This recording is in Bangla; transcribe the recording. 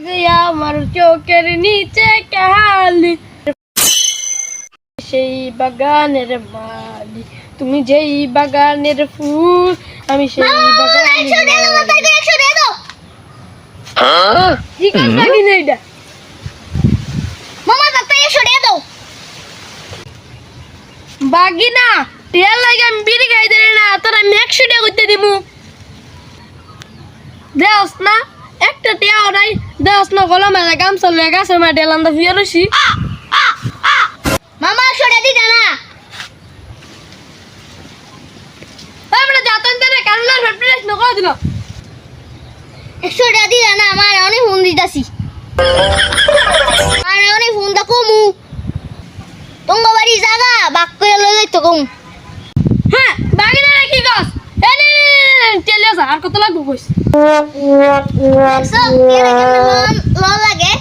আমার চোখের নিচে কালি সেই বাগানের মালি, তুমি যেই বাগানের ফুল আমি সেই বাগানের বাগিনা টিয়ার লাগে আমি বিড়ি খাই দেয় না, তোর আমি 100 টাকা করতে দিব। দেওস না একটা টিয়াও নাই, দেওস না গলা মেলা গামছা লয়ে গাছের মাঠে লান্দা ফিরে রসি। মামা 100 টাকা দিতা না? আমরা যাতন দেনে কারুলার ফেপ্রেস ন করে দিল। 100 টাকা দিতা না? আমার অনেক ফোন দিতাছি, আমার অনেক ফোন দা কমু তোমার বাড়ি জায়গা বাক করে লই যাইতো কম। হ্যাঁ বাগিনা রে কি কস এ নে চলে যা, আর কত লাগবে কইস। সব কেন লাগে